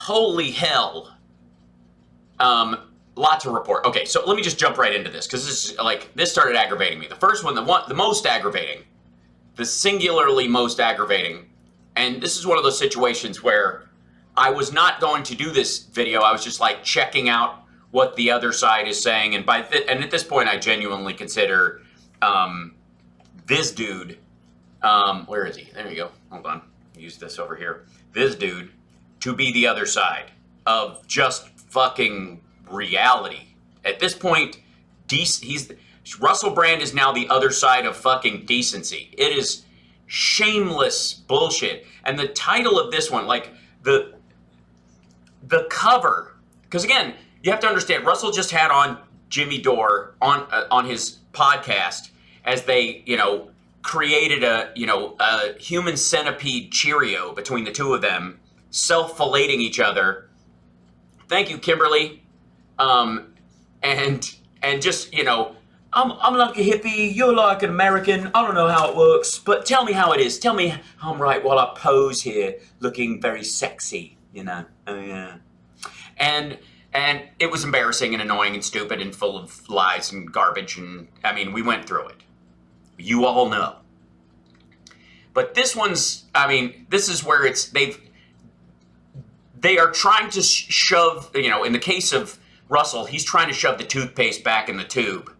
Holy hell. Lot to report. Okay, so let me just jump right into this, because this started aggravating me. The first one, the most aggravating, the singularly most aggravating, and this is one of those situations where I was not going to do this video. I was just like checking out what the other side is saying, and and at this point, I genuinely consider this dude. Where is he? There you go. Hold on. Use this over here. This dude to be the other side of just fucking reality. At this point, Russell Brand is now the other side of fucking decency. It is shameless bullshit. And the title of this one, like the cover, because again, you have to understand, Russell just had on Jimmy Dore on his podcast as they, created a human centipede Cheerio between the two of them, self-filleting each other. Thank you, Kimberly. And just, I'm like a hippie, you're like an American, I don't know how it works, but tell me how it is. Tell me how I'm right while I pose here looking very sexy, Oh yeah. And it was embarrassing and annoying and stupid and full of lies and garbage, and I mean, we went through it. You all know. But this one's, this is where they are trying to shove, in the case of Russell, he's trying to shove the toothpaste back in the tube.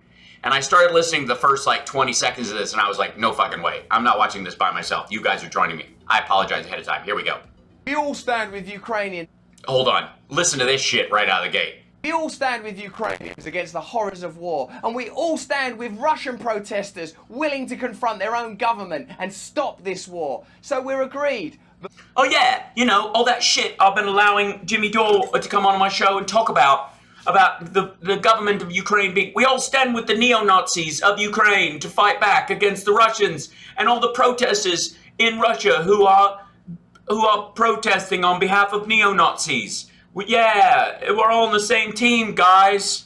And I started listening to the first 20 seconds of this, and I was like, no fucking way. I'm not watching this by myself. You guys are joining me. I apologize ahead of time. Here we go. We all stand with Ukrainians. Hold on. Listen to this shit right out of the gate. We all stand with Ukrainians against the horrors of war, and we all stand with Russian protesters willing to confront their own government and stop this war. So we're agreed. Oh yeah, all that shit I've been allowing Jimmy Dore to come on my show and talk about the government of Ukraine being, we all stand with the neo-Nazis of Ukraine to fight back against the Russians and all the protesters in Russia who are protesting on behalf of neo-Nazis. We're all on the same team, guys.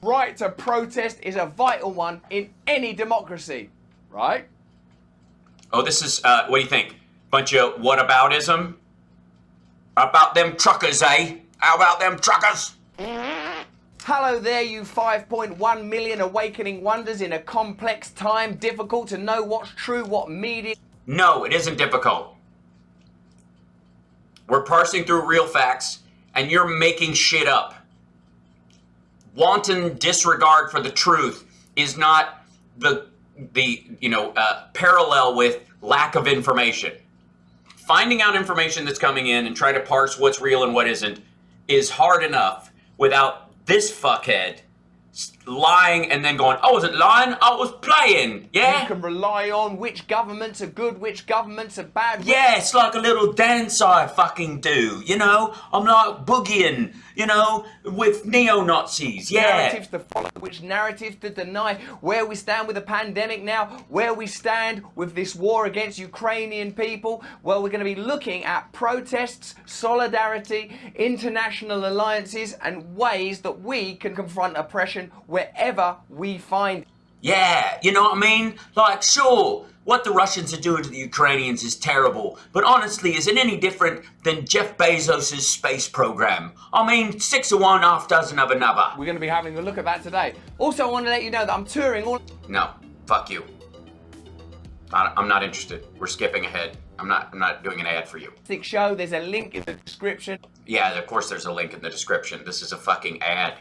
Right to protest is a vital one in any democracy, right? Oh, this is, what do you think? Bunch of whataboutism? About them truckers, eh? How about them truckers? Hello there, you 5.1 million awakening wonders in a complex time, difficult to know what's true, what media... No, it isn't difficult. We're parsing through real facts, and you're making shit up. Wanton disregard for the truth is not the parallel with lack of information. Finding out information that's coming in and trying to parse what's real and what isn't is hard enough without this fuckhead lying and then going, I wasn't lying, I was playing, yeah? You can rely on which governments are good, which governments are bad. Yeah, it's like a little dance I fucking do, I'm like boogieing, with neo-Nazis, yeah. Narratives to follow, which narratives to deny, where we stand with the pandemic now, where we stand with this war against Ukrainian people. Well, we're going to be looking at protests, solidarity, international alliances, and ways that we can confront oppression wherever we find. Yeah, you know what I mean? Like, sure, what the Russians are doing to the Ukrainians is terrible, but honestly, is it any different than Jeff Bezos' space program? 6 of one, half dozen of another. We're going to be having a look at that today. Also, I want to let you know that I'm touring all... No, fuck you. I'm not interested. We're skipping ahead. I'm not doing an ad for you. Show. There's a link in the description. Yeah, of course there's a link in the description. This is a fucking ad.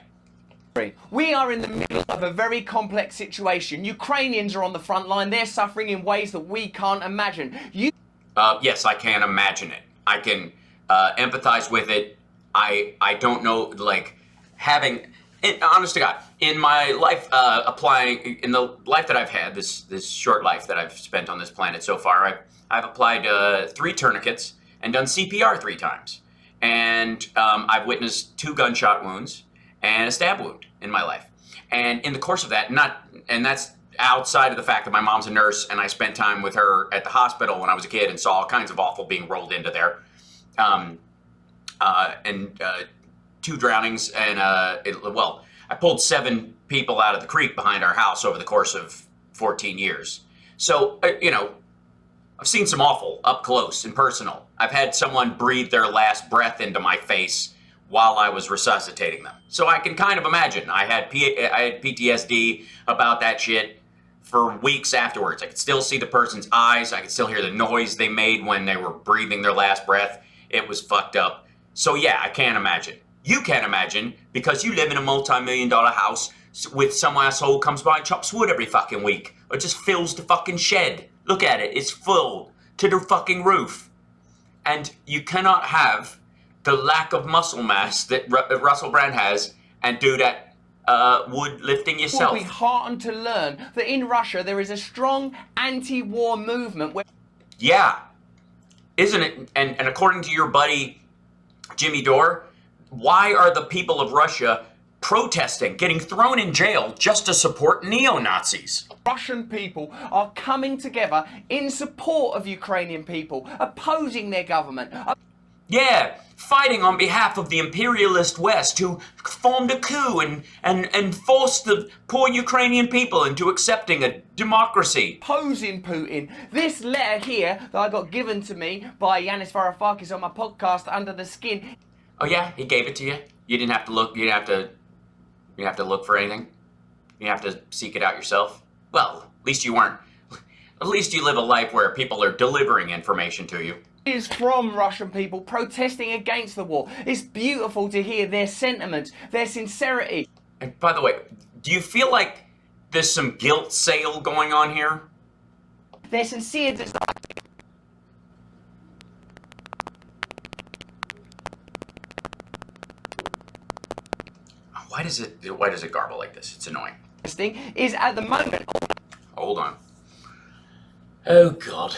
We are in the middle of a very complex situation. Ukrainians are on the front line. They're suffering in ways that we can't imagine. Yes, I can imagine it. I can empathize with it. I don't know, honest to God, in my life, in the life that I've had, this short life that I've spent on this planet so far, I've applied 3 tourniquets and done CPR 3 times. And I've witnessed 2 gunshot wounds and a stab wound in my life. And in the course of that, and that's outside of the fact that my mom's a nurse and I spent time with her at the hospital when I was a kid and saw all kinds of awful being rolled into there. 2 drownings and, I pulled 7 people out of the creek behind our house over the course of 14 years. So, I've seen some awful up close and personal. I've had someone breathe their last breath into my face while I was resuscitating them. So I can kind of imagine. I had PTSD about that shit for weeks afterwards. I could still see the person's eyes. I could still hear the noise they made when they were breathing their last breath. It was fucked up. So yeah, I can't imagine. You can't imagine because you live in a multi-million-dollar house with some asshole comes by and chops wood every fucking week or just fills the fucking shed. Look at it. It's full to the fucking roof. And you cannot have the lack of muscle mass that Russell Brand has and do that wood lifting yourself. We'll be heartened to learn that in Russia there is a strong anti-war movement. Yeah. Isn't it? And according to your buddy Jimmy Dore, why are the people of Russia protesting, getting thrown in jail just to support neo-Nazis? Russian people are coming together in support of Ukrainian people, opposing their government. Yeah, fighting on behalf of the imperialist West who formed a coup and forced the poor Ukrainian people into accepting a democracy. Opposing Putin. This letter here that I got given to me by Yanis Varoufakis on my podcast, Under the Skin. Oh yeah, he gave it to you? You didn't have to look, you didn't have to look for anything? You didn't have to seek it out yourself? Well, at least you live a life where people are delivering information to you. Is from Russian people protesting against the war. It's beautiful to hear their sentiments, their sincerity. And by the way, do you feel like there's some guilt sale going on here? Their sincere desire. Why does it garble like this? It's annoying. Is at the moment. Hold on. Oh God.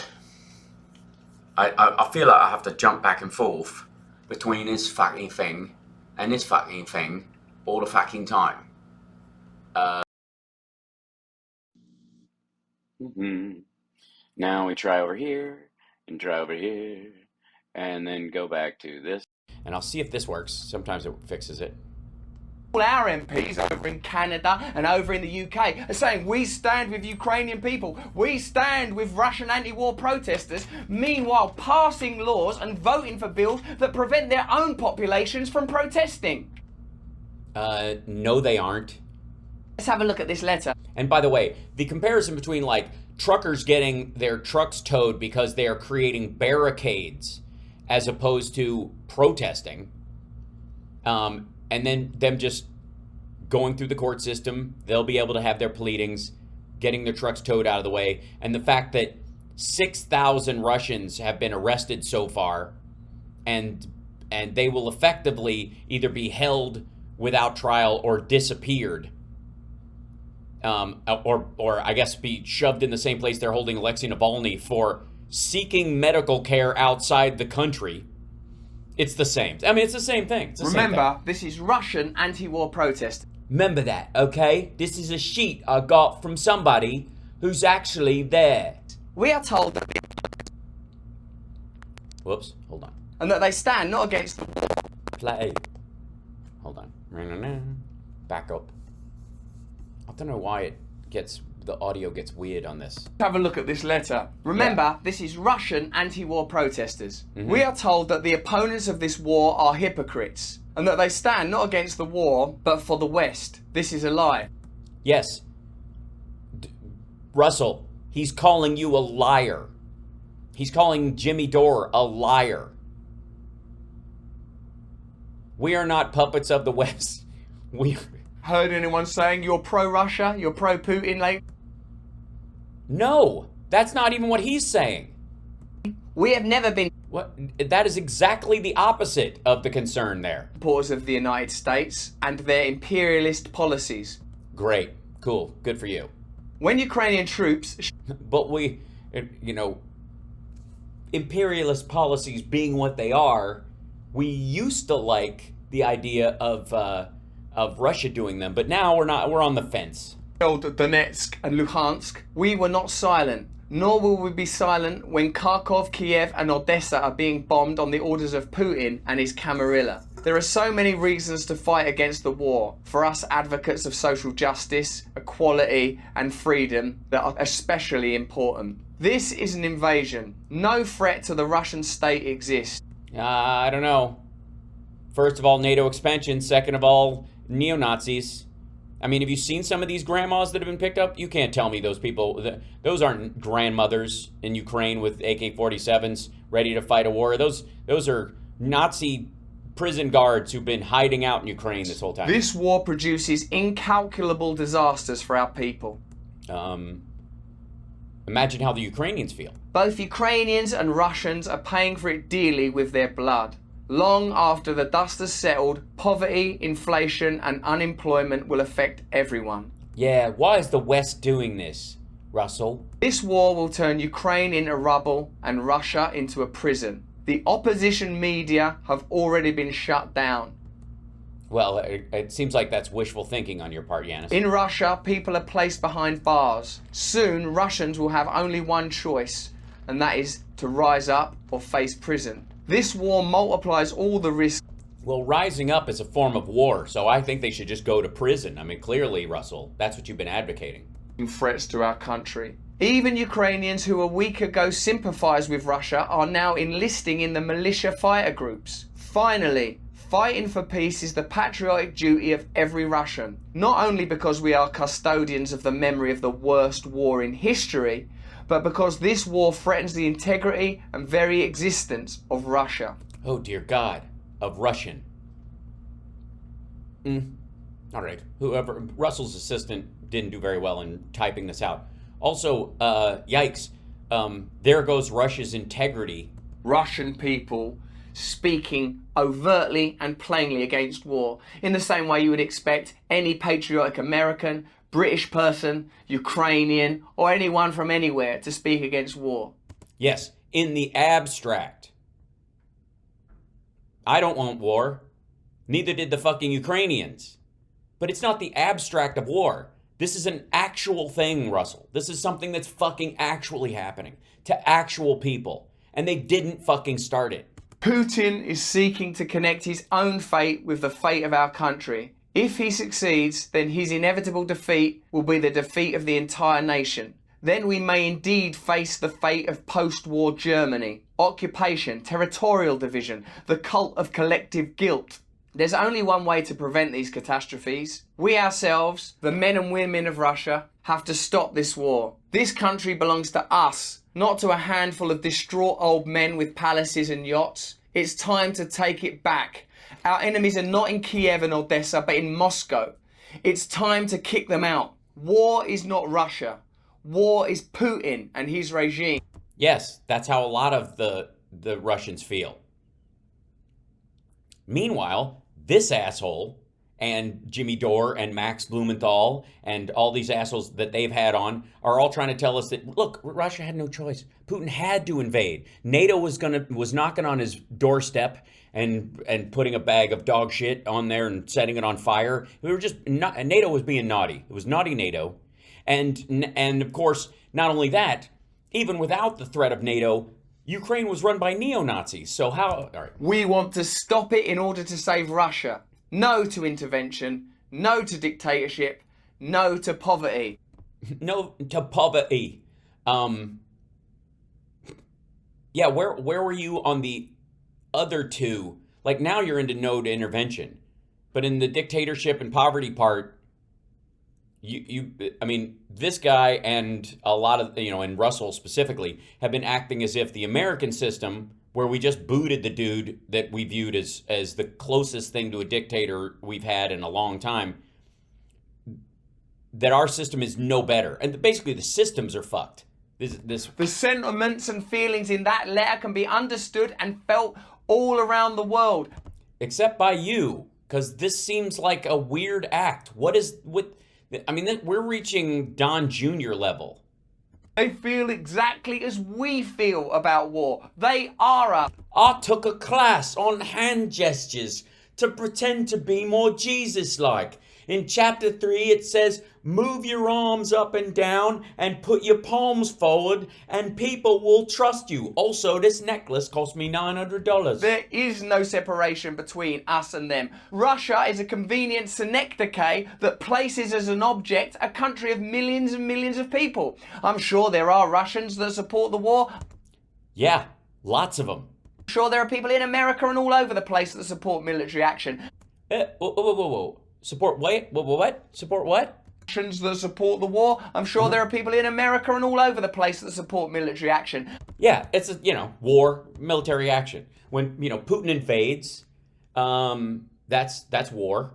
I feel like I have to jump back and forth between this fucking thing and this fucking thing all the fucking time. Now we try over here and try over here and then go back to this. And I'll see if this works. Sometimes it fixes it. All our MPs over in Canada and over in the UK are saying we stand with Ukrainian people, we stand with Russian anti-war protesters, meanwhile passing laws and voting for bills that prevent their own populations from protesting. No, they aren't. Let's have a look at this letter. And by the way, the comparison between like truckers getting their trucks towed because they are creating barricades as opposed to protesting, and then them just going through the court system, they'll be able to have their pleadings, getting their trucks towed out of the way. And the fact that 6,000 Russians have been arrested so far, and they will effectively either be held without trial or disappeared, or I guess be shoved in the same place they're holding Alexei Navalny for seeking medical care outside the country. It's the same. I mean, it's the same thing. Remember, this is Russian anti-war protest. Remember that, okay? This is a sheet I got from somebody who's actually there. We are told that Whoops, hold on. and that they stand not against the war. Play. Hold on. Back up. I don't know why the audio gets weird on this. Have a look at this letter. Remember, this is Russian anti-war protesters. We are told that the opponents of this war are hypocrites and that they stand not against the war but for the West. This is a lie. Yes. Russell, he's calling you a liar. He's calling Jimmy Dore a liar. We are not puppets of the West. We Heard anyone saying you're pro-Russia, you're pro-Putin, like? No, that's not even what he's saying. We have never been What? That is exactly the opposite of the concern there. supporters of the United States and their imperialist policies. Great. Cool. Good for you. When Ukrainian troops But we, imperialist policies being what they are, we used to like the idea of Russia doing them, but now we're not. We're on the fence. held Donetsk and Luhansk, we were not silent, nor will we be silent when Kharkov, Kiev and Odessa are being bombed on the orders of Putin and his Camarilla. There are so many reasons to fight against the war, for us advocates of social justice, equality and freedom, that are especially important. This is an invasion. No threat to the Russian state exists. I don't know. First of all, NATO expansion. Second of all, neo-Nazis. I mean, have you seen some of these grandmas that have been picked up? You can't tell me those people, those aren't grandmothers in Ukraine with AK-47s ready to fight a war. Those are Nazi prison guards who've been hiding out in Ukraine this whole time. This war produces incalculable disasters for our people. Imagine how the Ukrainians feel. Both Ukrainians and Russians are paying for it dearly with their blood. Long after the dust has settled, poverty, inflation, and unemployment will affect everyone. Yeah, why is the West doing this, Russell? This war will turn Ukraine into rubble and Russia into a prison. The opposition media have already been shut down. Well, it seems like that's wishful thinking on your part, Yanis. In Russia, people are placed behind bars. Soon, Russians will have only one choice, and that is to rise up or face prison. This war multiplies all the risks. Well, rising up is a form of war, so I think they should just go to prison. I mean, clearly, Russell, that's what you've been advocating. Threats to our country. Even Ukrainians who a week ago sympathized with Russia are now enlisting in the militia fighter groups. Finally, fighting for peace is the patriotic duty of every Russian. Not only because we are custodians of the memory of the worst war in history, but because this war threatens the integrity and very existence of Russia. Oh, dear God. Of Russian. All right. Whoever, Russell's assistant didn't do very well in typing this out. Also, yikes. There goes Russia's integrity. Russian people speaking overtly and plainly against war, in the same way you would expect any patriotic American, British person, Ukrainian, or anyone from anywhere to speak against war. Yes, in the abstract. I don't want war. Neither did the fucking Ukrainians. But it's not the abstract of war. This is an actual thing, Russell. This is something that's fucking actually happening to actual people. And they didn't fucking start it. Putin is seeking to connect his own fate with the fate of our country. If he succeeds, then his inevitable defeat will be the defeat of the entire nation. Then we may indeed face the fate of post-war Germany, occupation, territorial division, the cult of collective guilt. There's only one way to prevent these catastrophes. We ourselves, the men and women of Russia, have to stop this war. This country belongs to us, not to a handful of distraught old men with palaces and yachts. It's time to take it back. Our enemies are not in Kiev and Odessa, but in Moscow. It's time to kick them out. War is not Russia. War is Putin and his regime. Yes, that's how a lot of the Russians feel. Meanwhile, this asshole and Jimmy Dore and Max Blumenthal and all these assholes that they've had on are all trying to tell us that, look, Russia had no choice. Putin had to invade. NATO was knocking on his doorstep and putting a bag of dog shit on there and setting it on fire. We were just not, NATO was being naughty. It was naughty NATO. And of course, not only that, even without the threat of NATO, Ukraine was run by neo-Nazis. So how? All right. We want to stop it in order to save Russia. No to intervention. No to dictatorship. No to poverty. No to poverty. Yeah, where were you on the other two? Like now you're into no to intervention. But in the dictatorship and poverty part, I mean, this guy and a lot of, and Russell specifically, have been acting as if the American system, where we just booted the dude that we viewed as the closest thing to a dictator we've had in a long time, that our system is no better. And basically the systems are fucked. The sentiments and feelings in that letter can be understood and felt all around the world. Except by you, because this seems like a weird act. I mean, we're reaching Don Jr. level. They feel exactly as we feel about war. They are us. I took a class on hand gestures to pretend to be more Jesus-like. In chapter 3, it says, move your arms up and down and put your palms forward and people will trust you. Also, this necklace cost me $900. There is no separation between us and them. Russia is a convenient synecdoche that places as an object a country of millions and millions of people. I'm sure there are Russians that support the war. Yeah, lots of them. I'm sure there are people in America and all over the place that support military action. Whoa. Support what? What? Support what? Russians that support the war. I'm sure there are people in America and all over the place that support military action. Yeah, it's a, war, military action. When, Putin invades, that's war.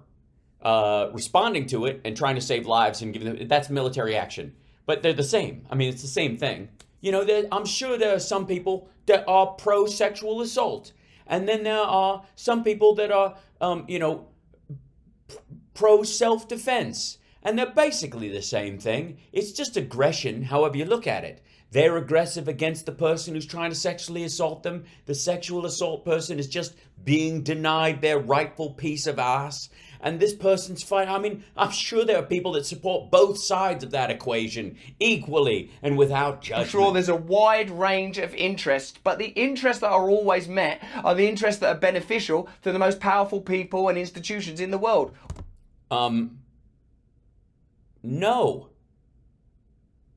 Responding to it and trying to save lives and giving them, that's military action. But they're the same. I mean, it's the same thing. I'm sure there are some people that are pro-sexual assault. And then there are some people that are, pro-self-defense. And they're basically the same thing. It's just aggression, however you look at it. They're aggressive against the person who's trying to sexually assault them. The sexual assault person is just being denied their rightful piece of ass. And this person's fine. I mean, I'm sure there are people that support both sides of that equation equally and without judgment. I'm sure there's a wide range of interests, but the interests that are always met are the interests that are beneficial to the most powerful people and institutions in the world. No.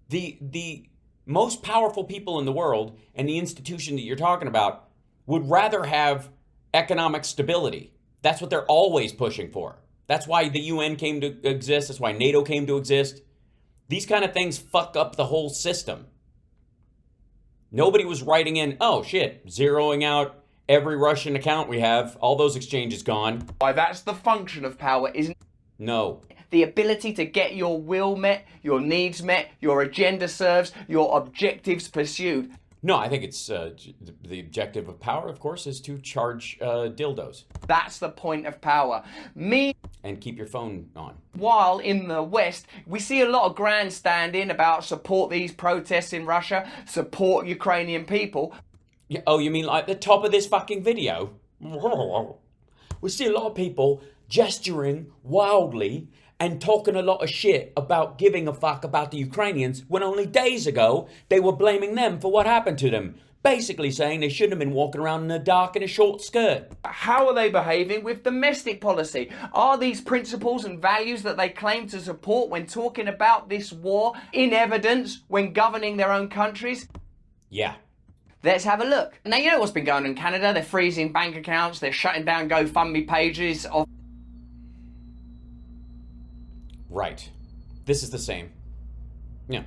The most powerful people in the world and the institution that you're talking about would rather have economic stability. That's what they're always pushing for. That's why the UN came to exist. That's why NATO came to exist. These kind of things fuck up the whole system. Nobody was writing in, oh shit, zeroing out every Russian account we have, all those exchanges gone. Why, that's the function of power, isn't it? No. The ability to get your will met, your needs met, your agenda served, your objectives pursued. No, I think it's the objective of power, of course, is to charge dildos. That's the point of power. And keep your phone on. While in the West, we see a lot of grandstanding about support these protests in Russia, support Ukrainian people. Yeah, oh, you mean like the top of this fucking video? We see a lot of people gesturing wildly and talking a lot of shit about giving a fuck about the Ukrainians when only days ago they were blaming them for what happened to them. Basically saying they shouldn't have been walking around in the dark in a short skirt. How are they behaving with domestic policy? Are these principles and values that they claim to support when talking about this war in evidence when governing their own countries? Yeah. Let's have a look. Now, you know what's been going on in Canada? They're freezing bank accounts, they're shutting down GoFundMe pages of... Right. This is the same. Yeah.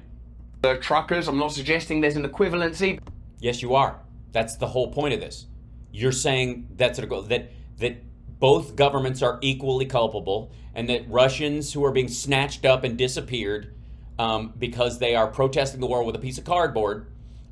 The truckers. I'm not suggesting there's an equivalency. Yes, you are. That's the whole point of this. You're saying that both governments are equally culpable and that Russians who are being snatched up and disappeared because they are protesting the war with a piece of cardboard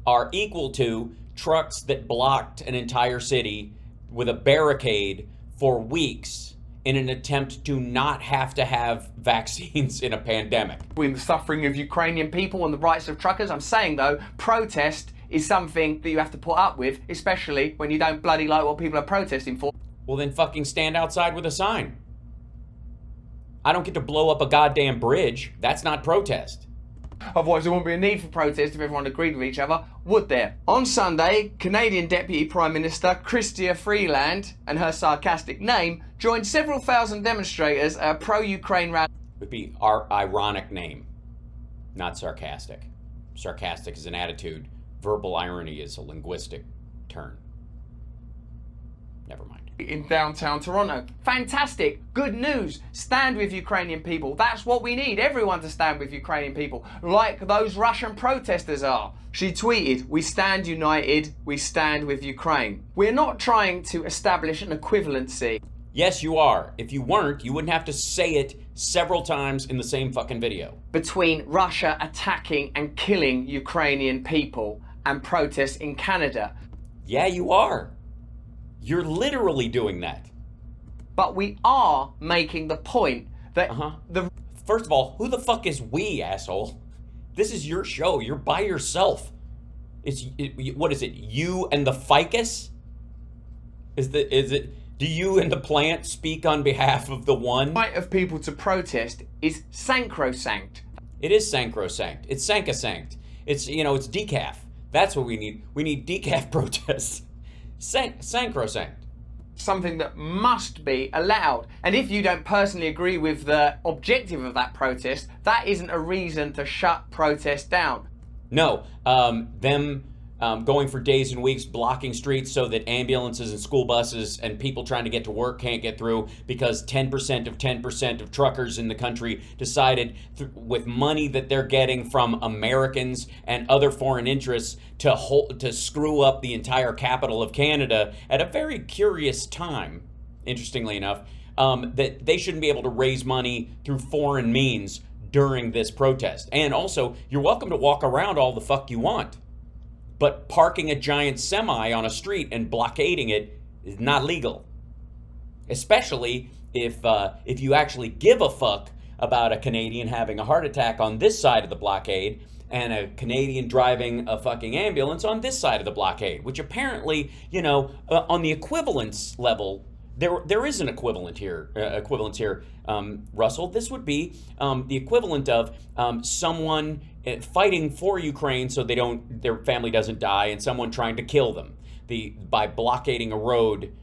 are equal to trucks that blocked an entire city with a barricade for weeks in an attempt to not have to have vaccines in a pandemic. With the suffering of Ukrainian people and the rights of truckers, I'm saying though, protest is something that you have to put up with, especially when you don't bloody like what people are protesting for. Well then fucking stand outside with a sign. I don't get to blow up a goddamn bridge. That's not protest. Otherwise there wouldn't be a need for protest if everyone agreed with each other, would there? On Sunday, Canadian Deputy Prime Minister Chrystia Freeland and her sarcastic name joined several thousand demonstrators at a pro-Ukraine rally. Would be our ironic name, not sarcastic. Sarcastic is an attitude. Verbal irony is a linguistic turn. Never mind. In downtown Toronto. Fantastic. Good news. Stand with Ukrainian people. That's what we need. Everyone to stand with Ukrainian people, like those Russian protesters are. She tweeted, "We stand united. We stand with Ukraine." We're not trying to establish an equivalency. Yes, you are. If you weren't, you wouldn't have to say it several times in the same fucking video. Between Russia attacking and killing Ukrainian people and protests in Canada. Yeah, you are. You're literally doing that. But we are making the point that First of all, who the fuck is we, asshole? This is your show. You're by yourself. What is it? You and the ficus? Is it Do you and the plant speak on behalf of the one? right of people to protest is sacrosanct. It is sacrosanct. It's sanct. It's, it's decaf. That's what we need. We need decaf protests. Sacrosanct. Something that must be allowed. And if you don't personally agree with the objective of that protest, that isn't a reason to shut protest down. No, them going for days and weeks blocking streets so that ambulances and school buses and people trying to get to work can't get through because 10% of truckers in the country decided with money that they're getting from Americans and other foreign interests to screw up the entire capital of Canada at a very curious time, interestingly enough, that they shouldn't be able to raise money through foreign means during this protest. And also, you're welcome to walk around all the fuck you want. But parking a giant semi on a street and blockading it is not legal. Especially if you actually give a fuck about a Canadian having a heart attack on this side of the blockade and a Canadian driving a fucking ambulance on this side of the blockade, which apparently, on the equivalence level, there is an equivalence here, Russell. This would be the equivalent of someone fighting for Ukraine so their family doesn't die, and someone trying to kill them by blockading a road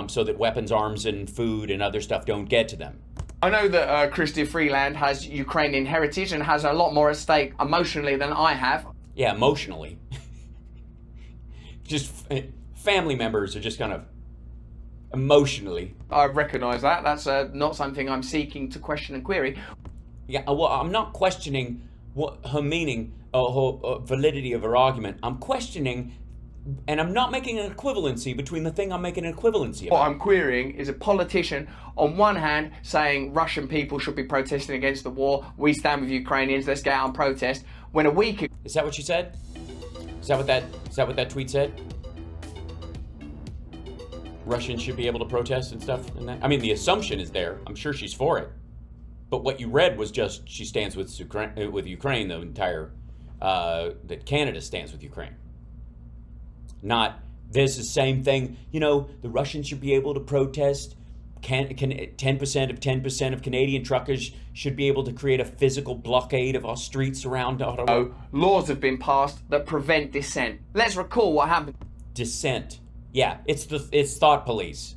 so that weapons, arms, and food and other stuff don't get to them. I know that Chrystia Freeland has Ukrainian heritage and has a lot more at stake emotionally than I have. Yeah, emotionally. Just family members are just kind of emotionally. I recognise that. That's not something I'm seeking to question and query. Yeah, well, I'm not questioning what her meaning or her validity of her argument. I'm questioning, and I'm not making an equivalency between the thing I'm making an equivalency about. What I'm querying is a politician, on one hand, saying Russian people should be protesting against the war. We stand with Ukrainians. Let's get out and protest. When a week ago, Is that what she said? Is that what that tweet said? Russians should be able to protest and stuff. And that. I mean, the assumption is there. I'm sure she's for it. But what you read was just she stands with Ukraine, the entire that Canada stands with Ukraine. Not this is the same thing. The Russians should be able to protest. 10% of Canadian truckers should be able to create a physical blockade of our streets around Ottawa. laws have been passed that prevent dissent. Let's recall what happened. Dissent. Yeah, it's thought police.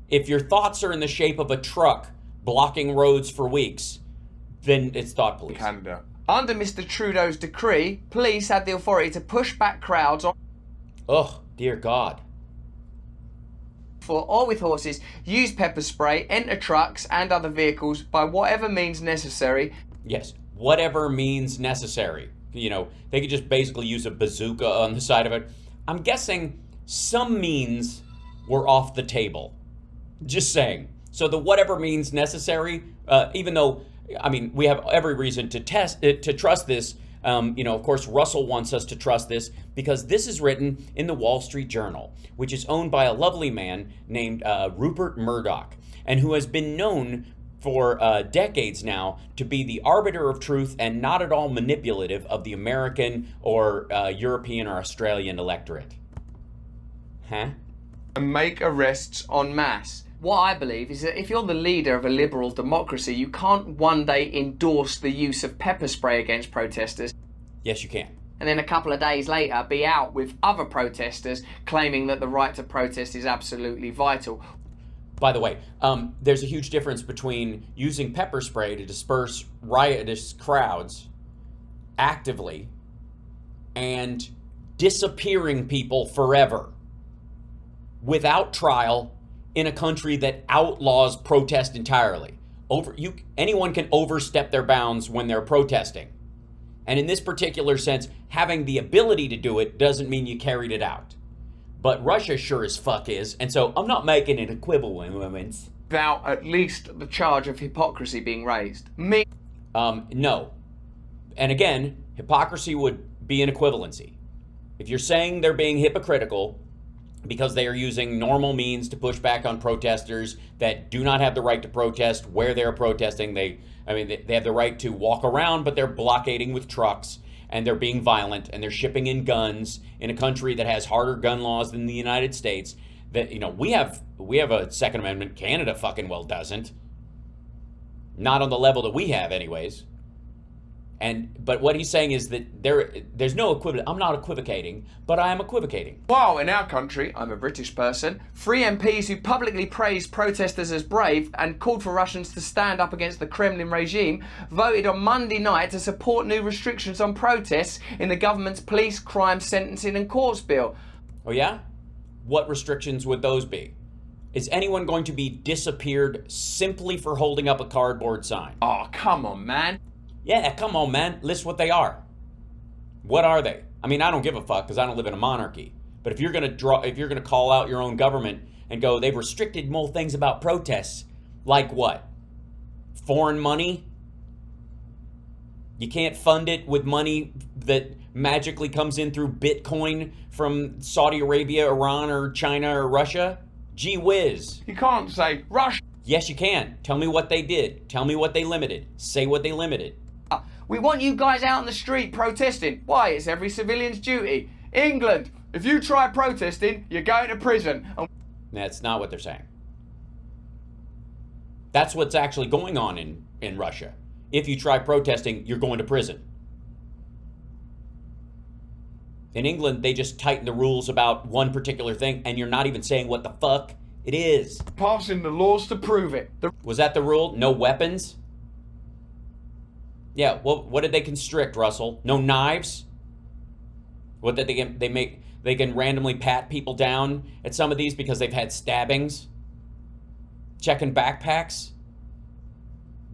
If your thoughts are in the shape of a truck blocking roads for weeks, then it's thought police. Canada. Under Mr. Trudeau's decree, police had the authority to push back crowds on Oh, dear God. foot or with horses, use pepper spray, enter trucks and other vehicles by whatever means necessary. Yes, whatever means necessary. They could just basically use a bazooka on the side of it. I'm guessing some means were off the table. Just saying. So the whatever means necessary, even though, we have every reason to trust this. Of course, Russell wants us to trust this because this is written in the Wall Street Journal, which is owned by a lovely man named Rupert Murdoch, and who has been known for decades now to be the arbiter of truth and not at all manipulative of the American or European or Australian electorate. Huh? And make arrests en masse. What I believe is that if you're the leader of a liberal democracy, you can't one day endorse the use of pepper spray against protesters. Yes, you can. And then a couple of days later be out with other protesters claiming that the right to protest is absolutely vital. By the way, there's a huge difference between using pepper spray to disperse riotous crowds actively and disappearing people forever without trial in a country that outlaws protest entirely. Anyone can overstep their bounds when they're protesting. And in this particular sense, having the ability to do it doesn't mean you carried it out. But Russia sure as fuck is, and so I'm not making an equivalence. Without at least the charge of hypocrisy being raised. No. And again, hypocrisy would be an equivalency. If you're saying they're being hypocritical because they are using normal means to push back on protesters that do not have the right to protest where they're protesting, they have the right to walk around, but they're blockading with trucks, and they're being violent, and they're shipping in guns in a country that has harder gun laws than the United States, that, you know, we have a Second Amendment. Canada fucking well doesn't. Not on the level that we have, anyways. But what he's saying is that there's no equivalent. I'm not equivocating, but I am equivocating. While in our country, I'm a British person, 3 MPs who publicly praised protesters as brave and called for Russians to stand up against the Kremlin regime voted on Monday night to support new restrictions on protests in the government's police, crime, sentencing and courts bill. Oh yeah? What restrictions would those be? Is anyone going to be disappeared simply for holding up a cardboard sign? Oh, come on, man. Yeah, come on, man. List what they are. What are they? I mean, I don't give a fuck because I don't live in a monarchy. But if you're gonna call out your own government and go, they've restricted more things about protests, like what? Foreign money? You can't fund it with money that magically comes in through Bitcoin from Saudi Arabia, Iran, or China, or Russia? Gee whiz. You can't say Russia. Yes, you can. Tell me what they did. Tell me what they limited. Say what they limited. We want you guys out on the street protesting. Why? It's every civilian's duty. England, if you try protesting, you're going to prison. That's not what they're saying. That's what's actually going on in Russia. If you try protesting, you're going to prison. In England, they just tighten the rules about one particular thing, and you're not even saying what the fuck it is. Passing the laws to prove it. Was that the rule? No weapons? Yeah, well, what did they constrict, Russell? No knives? What did they can randomly pat people down at some of these because they've had stabbings? Checking backpacks?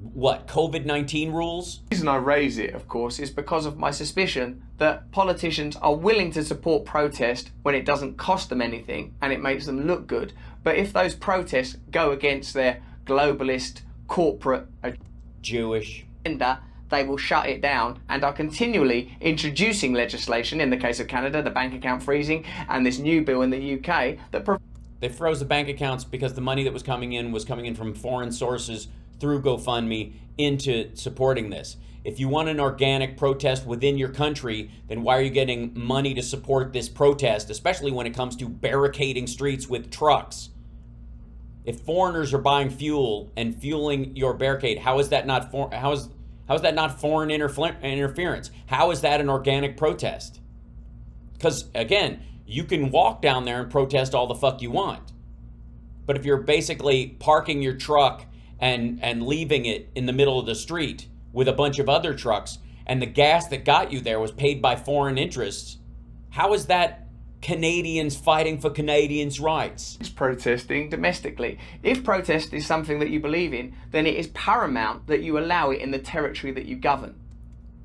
What, COVID-19 rules? The reason I raise it, of course, is because of my suspicion that politicians are willing to support protest when it doesn't cost them anything and it makes them look good. But if those protests go against their globalist, corporate Jewish agenda, they will shut it down and are continually introducing legislation, in the case of Canada, the bank account freezing, and this new bill in the UK that they froze the bank accounts because the money that was coming in from foreign sources through GoFundMe into supporting this. If you want an organic protest within your country, then why are you getting money to support this protest, especially when it comes to barricading streets with trucks? If foreigners are buying fuel and fueling your barricade, how is that not foreign interference? How is that an organic protest? Because again, you can walk down there and protest all the fuck you want. But if you're basically parking your truck and leaving it in the middle of the street with a bunch of other trucks, and the gas that got you there was paid by foreign interests, how is that Canadians fighting for Canadians' rights? It's protesting domestically. If protest is something that you believe in, then it is paramount that you allow it in the territory that you govern.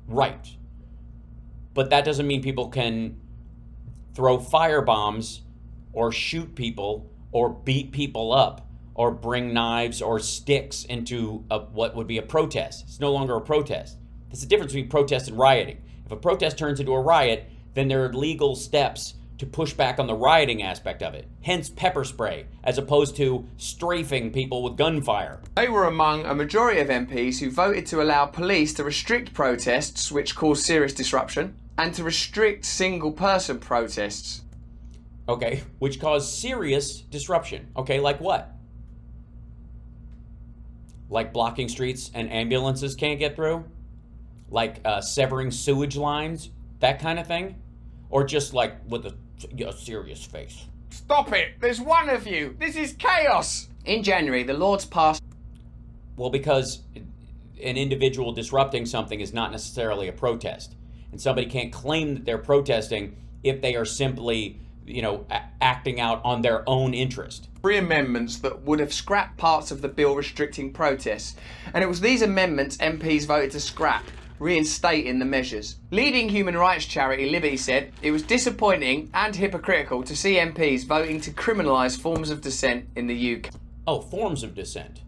Right. But that doesn't mean people can throw firebombs or shoot people or beat people up or bring knives or sticks into what would be a protest. It's no longer a protest. There's a difference between protest and rioting. If a protest turns into a riot, then there are legal steps to push back on the rioting aspect of it. Hence pepper spray, as opposed to strafing people with gunfire. They were among a majority of MPs who voted to allow police to restrict protests which cause serious disruption and to restrict single-person protests. Okay, which cause serious disruption. Okay, like what? Like blocking streets and ambulances can't get through? Like severing sewage lines? That kind of thing? Or just like with a serious face? Stop it! There's one of you! This is chaos! In January, the Lords passed... Well, because an individual disrupting something is not necessarily a protest. And somebody can't claim that they're protesting if they are simply, acting out on their own interest. 3 amendments that would have scrapped parts of the bill restricting protests. And it was these amendments MPs voted to scrap, reinstating the measures. Leading human rights charity Liberty said it was disappointing and hypocritical to see MPs voting to criminalise forms of dissent in the UK. Oh, forms of dissent.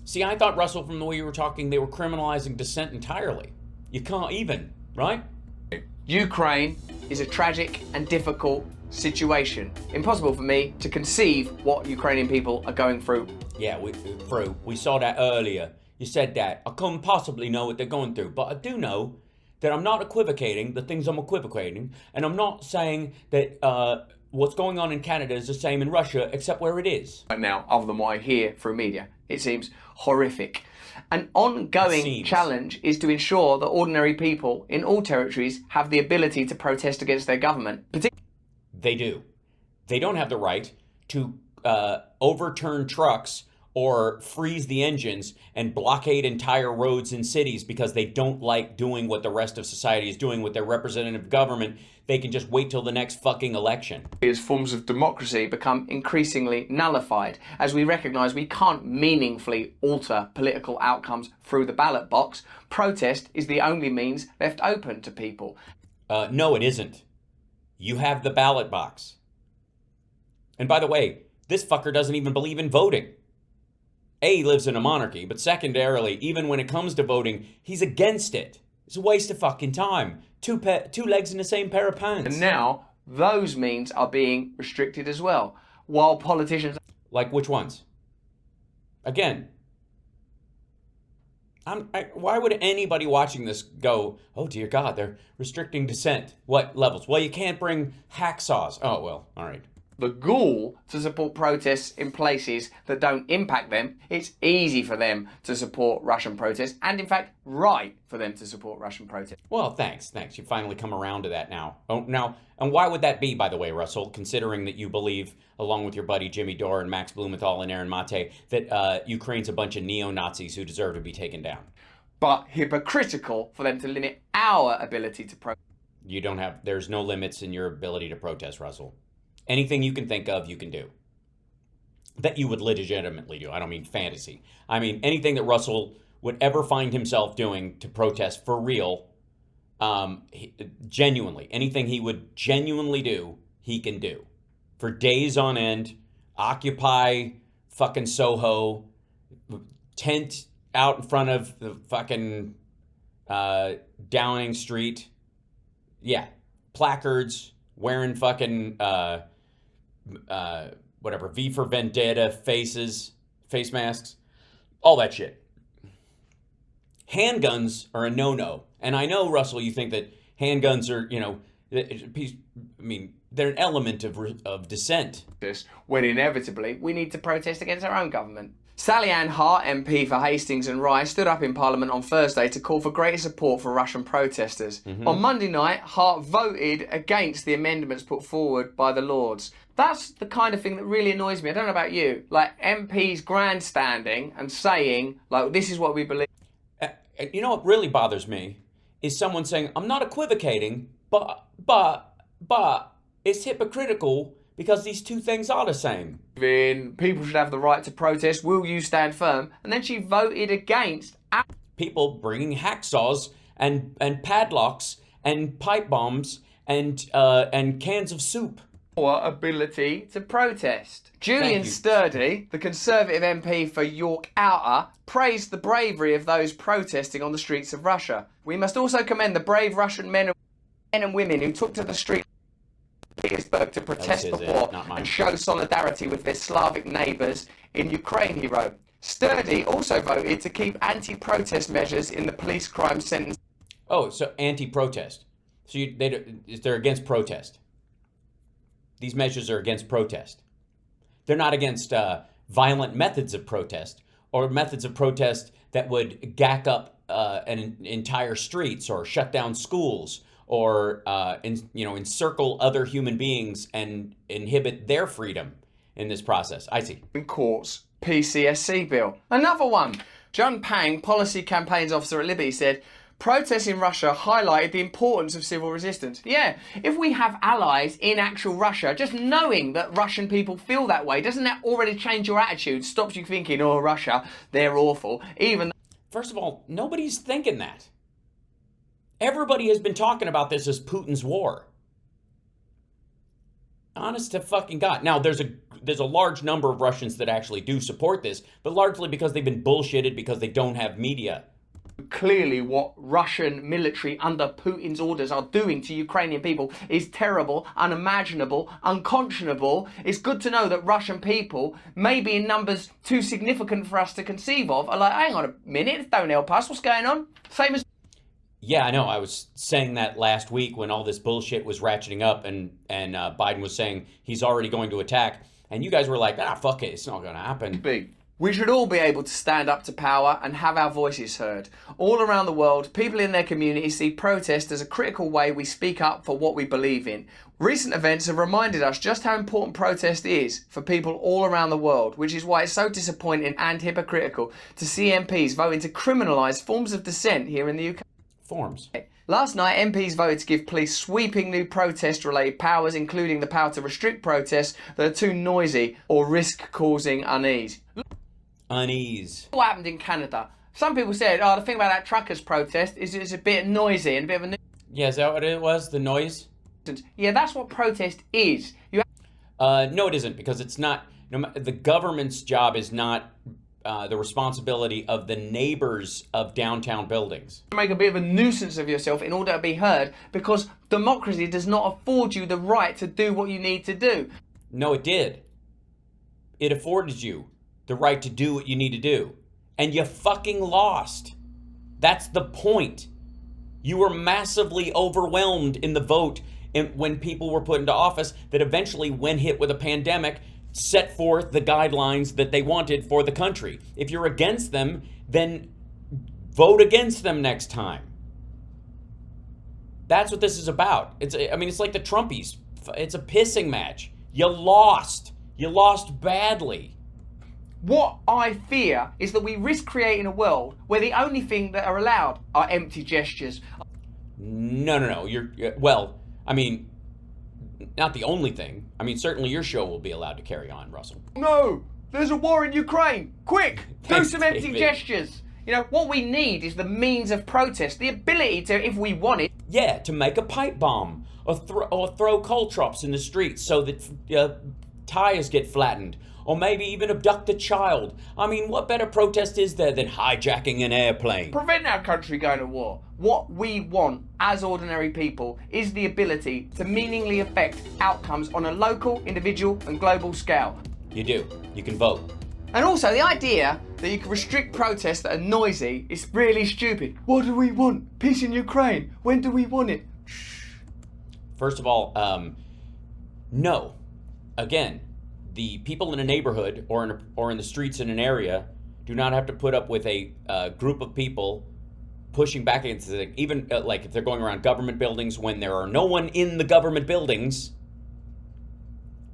See, I thought, Russell, from the way you were talking, they were criminalising dissent entirely. You can't even, right? Ukraine is a tragic and difficult situation. Impossible for me to conceive what Ukrainian people are going through. Yeah, we saw that earlier. You said that. I couldn't possibly know what they're going through, but I do know that I'm not equivocating the things I'm equivocating, and I'm not saying that what's going on in Canada is the same in Russia, except where it is. Right now, other than what I hear through media, it seems horrific. An ongoing challenge is to ensure that ordinary people in all territories have the ability to protest against their government. They do. They don't have the right to overturn trucks or freeze the engines and blockade entire roads in cities because they don't like doing what the rest of society is doing with their representative government. They can just wait till the next fucking election. As forms of democracy become increasingly nullified, as we recognise we can't meaningfully alter political outcomes through the ballot box, protest is the only means left open to people. No, it isn't. You have the ballot box. And by the way, this fucker doesn't even believe in voting. A, he lives in a monarchy, but secondarily, even when it comes to voting, he's against it. It's a waste of fucking time. Two legs in the same pair of pants. And now, those means are being restricted as well, while politicians... Like which ones? Again, why would anybody watching this go, oh dear God, they're restricting dissent? What levels? Well, you can't bring hacksaws. Oh, well, all right. The gall to support protests in places that don't impact them. It's easy for them to support Russian protests, and in fact, right for them to support Russian protests. Well, thanks. You finally come around to that now. And why would that be, by the way, Russell, considering that you believe, along with your buddy Jimmy Dore and Max Blumenthal and Aaron Mate, that Ukraine's a bunch of neo-Nazis who deserve to be taken down? But hypocritical for them to limit our ability to protest. There's no limits in your ability to protest, Russell. Anything you can think of, you can do. That you would legitimately do. I don't mean fantasy. I mean anything that Russell would ever find himself doing to protest for real, genuinely. Anything he would genuinely do, he can do. For days on end, occupy fucking Soho, tent out in front of the fucking Downing Street. Yeah, placards, wearing fucking... whatever, V for Vendetta face masks, all that shit. Handguns are a no-no. And I know, Russell, you think that handguns are, they're an element of dissent. When inevitably we need to protest against our own government. Sally Ann Hart, MP for Hastings and Rye, stood up in Parliament on Thursday to call for greater support for Russian protesters. On Monday night, Hart voted against the amendments put forward by the Lords. That's the kind of thing that really annoys me. I don't know about you. Like MPs grandstanding and saying, like, this is what we believe. You know what really bothers me is someone saying, I'm not equivocating, but it's hypocritical because these two things are the same. People should have the right to protest. Will you stand firm? And then she voted against people bringing hacksaws and padlocks and pipe bombs and cans of soup. Our ability to protest. Julian Sturdy, the Conservative MP for York Outer, praised the bravery of those protesting on the streets of Russia. We must also commend the brave Russian men and women who took to the streets of Petersburg to protest the war and show solidarity with their Slavic neighbours in Ukraine, he wrote. Sturdy also voted to keep anti-protest measures in the police crime sentence. Oh, so anti-protest. So they're against protest. These measures are against protest. They're not against violent methods of protest or methods of protest that would gack up entire streets or shut down schools or encircle other human beings and inhibit their freedom in this process. I see. Courts PCSC bill. Another one. John Pang, Policy Campaigns Officer at Liberty, said, protests in Russia highlighted the importance of civil resistance. Yeah, if we have allies in actual Russia, just knowing that Russian people feel that way, doesn't that already change your attitude? Stops you thinking, oh, Russia, they're awful. First of all, nobody's thinking that. Everybody has been talking about this as Putin's war. Honest to fucking God. Now, there's a large number of Russians that actually do support this, but largely because they've been bullshitted because they don't have media. Clearly what Russian military under Putin's orders are doing to Ukrainian people is terrible, unimaginable, unconscionable. It's good to know that Russian people, maybe in numbers too significant for us to conceive of, are like, hang on a minute, don't help us, what's going on? Same as... Yeah, I know. I was saying that last week when all this bullshit was ratcheting up, and Biden was saying he's already going to attack, and you guys were like, fuck it, it's not going to happen. Big. We should all be able to stand up to power and have our voices heard. All around the world, people in their communities see protest as a critical way we speak up for what we believe in. Recent events have reminded us just how important protest is for people all around the world, which is why it's so disappointing and hypocritical to see MPs voting to criminalise forms of dissent here in the UK. Forms. Last night, MPs voted to give police sweeping new protest-related powers, including the power to restrict protests that are too noisy or risk causing unease. What happened in Canada? Some people said, the thing about that truckers' protest is it's a bit noisy and a bit of a Yeah, is that what it was? The noise? Yeah, that's what protest is. No, it isn't, because it's not. The government's job is not the responsibility of the neighbors of downtown buildings. Make a bit of a nuisance of yourself in order to be heard, because democracy does not afford you the right to do what you need to do. No, it did. It afforded you the right to do what you need to do. And you fucking lost. That's the point. You were massively overwhelmed in the vote when people were put into office that eventually, when hit with a pandemic, set forth the guidelines that they wanted for the country. If you're against them, then vote against them next time. That's what this is about. It's like the Trumpies. It's a pissing match. You lost. You lost badly. What I fear is that we risk creating a world where the only thing that are allowed are empty gestures. No. Well, I mean, not the only thing. I mean, certainly your show will be allowed to carry on, Russell. No, there's a war in Ukraine. Quick, do Thanks, some empty David. gestures. What we need is the means of protest, the ability to, if we want it. Yeah, to make a pipe bomb or throw caltrops in the streets so that tires get flattened. Or maybe even abduct a child. I mean, what better protest is there than hijacking an airplane? Prevent our country going to war. What we want as ordinary people is the ability to meaningfully affect outcomes on a local, individual and global scale. You do. You can vote. And also, the idea that you can restrict protests that are noisy is really stupid. What do we want? Peace in Ukraine. When do we want it? First of all, no. Again, the people in a neighborhood or in the streets in an area do not have to put up with a group of people pushing back against it. Even like if they're going around government buildings when there are no one in the government buildings,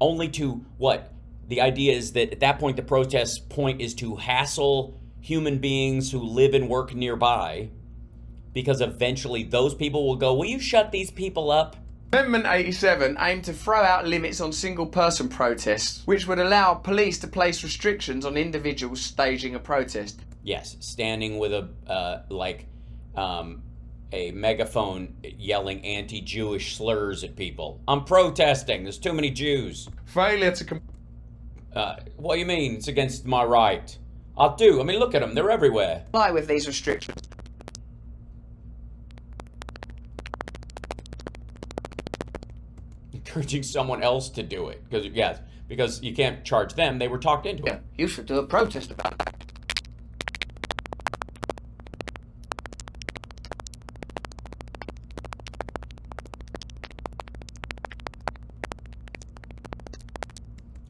only to what? The idea is that at that point, the protest point is to hassle human beings who live and work nearby, because eventually those people will go, will you shut these people up? Amendment 87 aimed to throw out limits on single-person protests, which would allow police to place restrictions on individuals staging a protest. Yes, standing with a megaphone yelling anti-Jewish slurs at people. I'm protesting. There's too many Jews. Failure to What do you mean? It's against my right. I do. I mean, look at them. They're everywhere. comply with these restrictions. Encouraging someone else to do it. Because you can't charge them. They were talked into it. You should do a protest about that.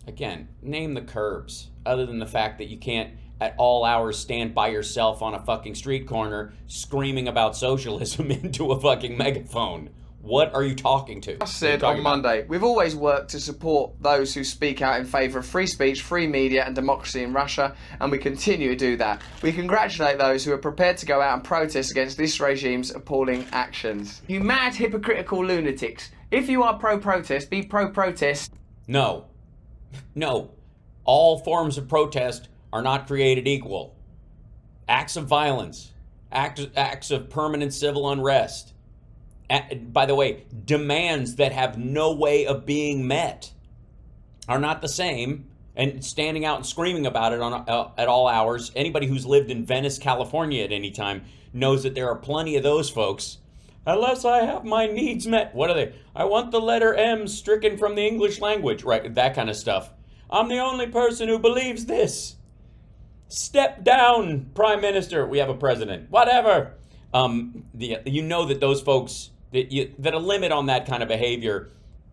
Again, name the curbs, other than the fact that you can't at all hours stand by yourself on a fucking street corner screaming about socialism into a fucking megaphone. What are you talking to? I said on Monday, we've always worked to support those who speak out in favour of free speech, free media and democracy in Russia, and we continue to do that. We congratulate those who are prepared to go out and protest against this regime's appalling actions. You mad hypocritical lunatics. If you are pro-protest, be pro-protest. No. No. All forms of protest are not created equal. Acts of violence, acts of permanent civil unrest, by the way, demands that have no way of being met are not the same. And standing out and screaming about it at all hours, anybody who's lived in Venice, California at any time knows that there are plenty of those folks. Unless I have my needs met. What are they? I want the letter M stricken from the English language. Right, that kind of stuff. I'm the only person who believes this. Step down, Prime Minister. We have a president. Whatever. You know that those folks that a limit on that kind of behavior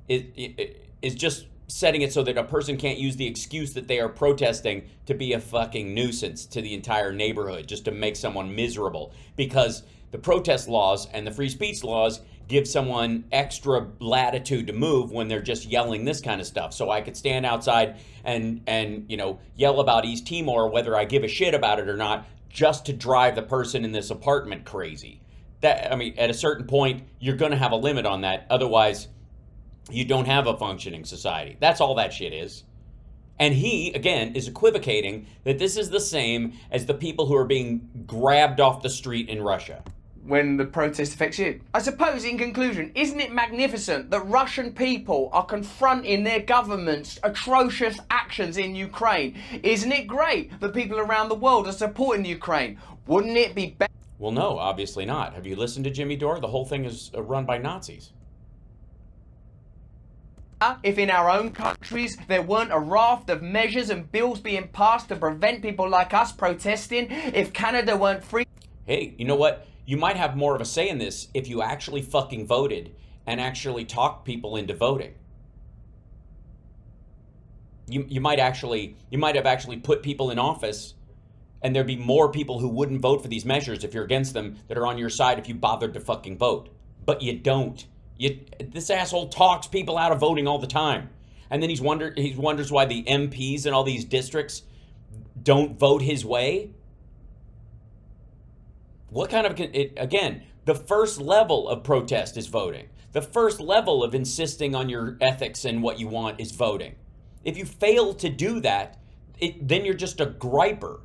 is just setting it so that a person can't use the excuse that they are protesting to be a fucking nuisance to the entire neighborhood, just to make someone miserable. Because the protest laws and the free speech laws give someone extra latitude to move when they're just yelling this kind of stuff. So I could stand outside and yell about East Timor, whether I give a shit about it or not, just to drive the person in this apartment crazy. At a certain point, you're going to have a limit on that. Otherwise, you don't have a functioning society. That's all that shit is. And he, again, is equivocating that this is the same as the people who are being grabbed off the street in Russia. When the protest affects you. I suppose, in conclusion, isn't it magnificent that Russian people are confronting their government's atrocious actions in Ukraine? Isn't it great that people around the world are supporting Ukraine? Wouldn't it be better? Well, no, obviously not. Have you listened to Jimmy Dore? The whole thing is run by Nazis. If in our own countries there weren't a raft of measures and bills being passed to prevent people like us protesting, if Canada weren't free... Hey, you know what? You might have more of a say in this if you actually fucking voted and actually talked people into voting. You might have actually put people in office, and there'd be more people who wouldn't vote for these measures if you're against them that are on your side if you bothered to fucking vote. But you don't. This asshole talks people out of voting all the time. And then he wonders why the MPs in all these districts don't vote his way. What kind of... Again, the first level of protest is voting. The first level of insisting on your ethics and what you want is voting. If you fail to do that, then you're just a griper.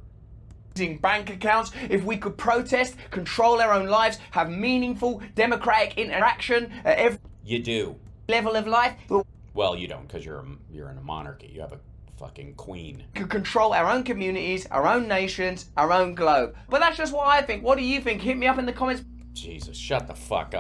Bank accounts, if we could protest, control our own lives, have meaningful democratic interaction at every You do. level of life, Well, you don't, because you're in a monarchy. You have a fucking queen. could control our own communities, our own nations, our own globe. But that's just what I think. What do you think? Hit me up in the comments. Jesus, shut the fuck up.